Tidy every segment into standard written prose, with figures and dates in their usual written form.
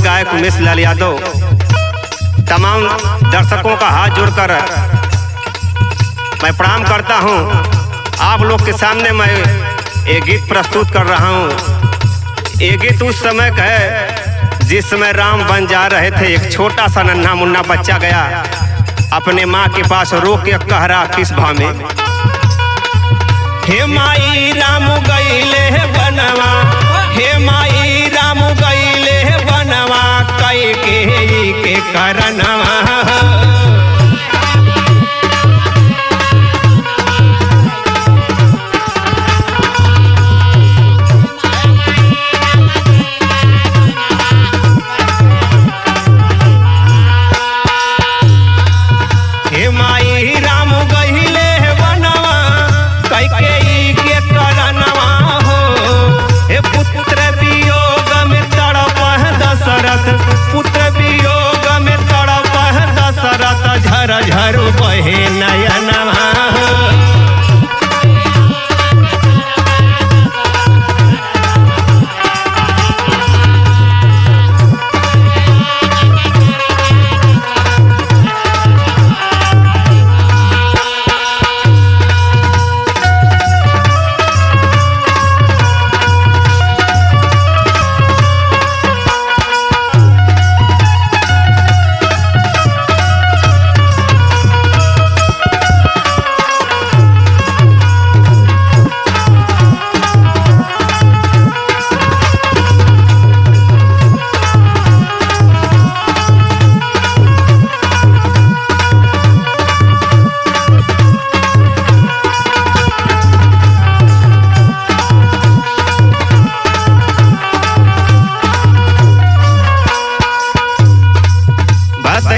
गायक उमेश लाल यादव तमाम दर्शकों का हाथ जोड़कर मैं प्रणाम करता हूं। आप लोग के सामने मैं एक गीत प्रस्तुत कर रहा हूं। ये गीत उस समय का है जिस समय राम बन जा रहे थे। एक छोटा सा नन्हा मुन्ना बच्चा गया अपने माँ के पास, रो के कह रहा किस भाव में, हे माई राम गईले बनवा, हे माई राम गईले बनवा, कई के करनवा। हे माई राम गईले बनवा, कई के करनवा हो। हे पुत्र वियोग में तड़प दशरथ, पुत्र वियोग में तड़प दशरथ, झर झर बहे नयनवा।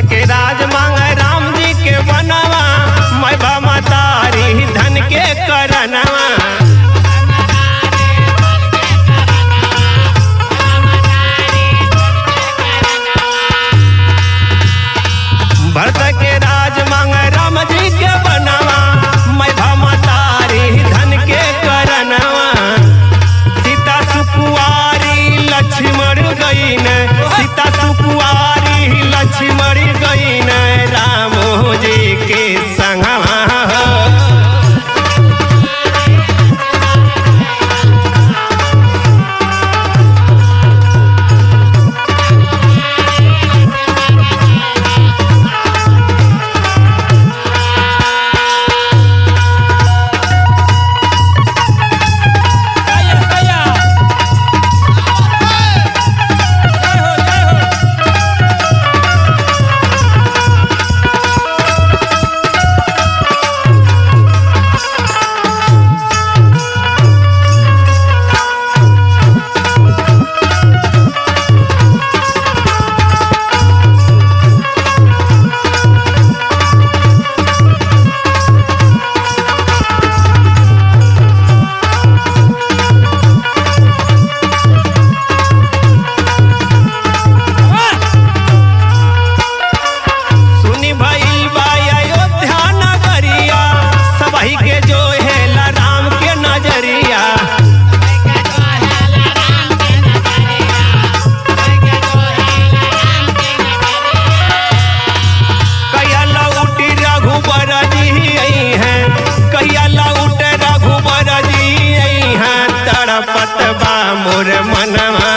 के राज मांगे राम जी के बनवा, मैं भमतारी धन के करनवा। भरत के राज मांगे राम जी के बनवा, मैं भमतारी धन के करनवा। सीता सुकुआरी लक्ष्मण गई न, सीता सुकुआरी लक्ष्मण गई न, राम जी के संगवा। पतबा मोर मनवा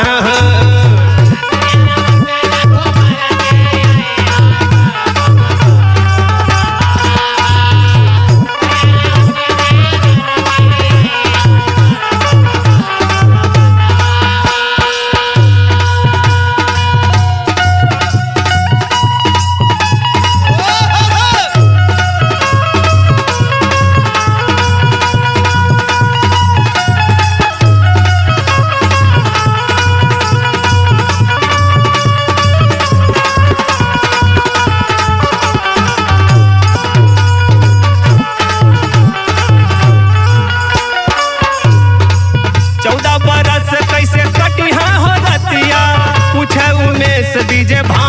कैसे कटिहा हो रतिया, पूछे उमेश दीजे भा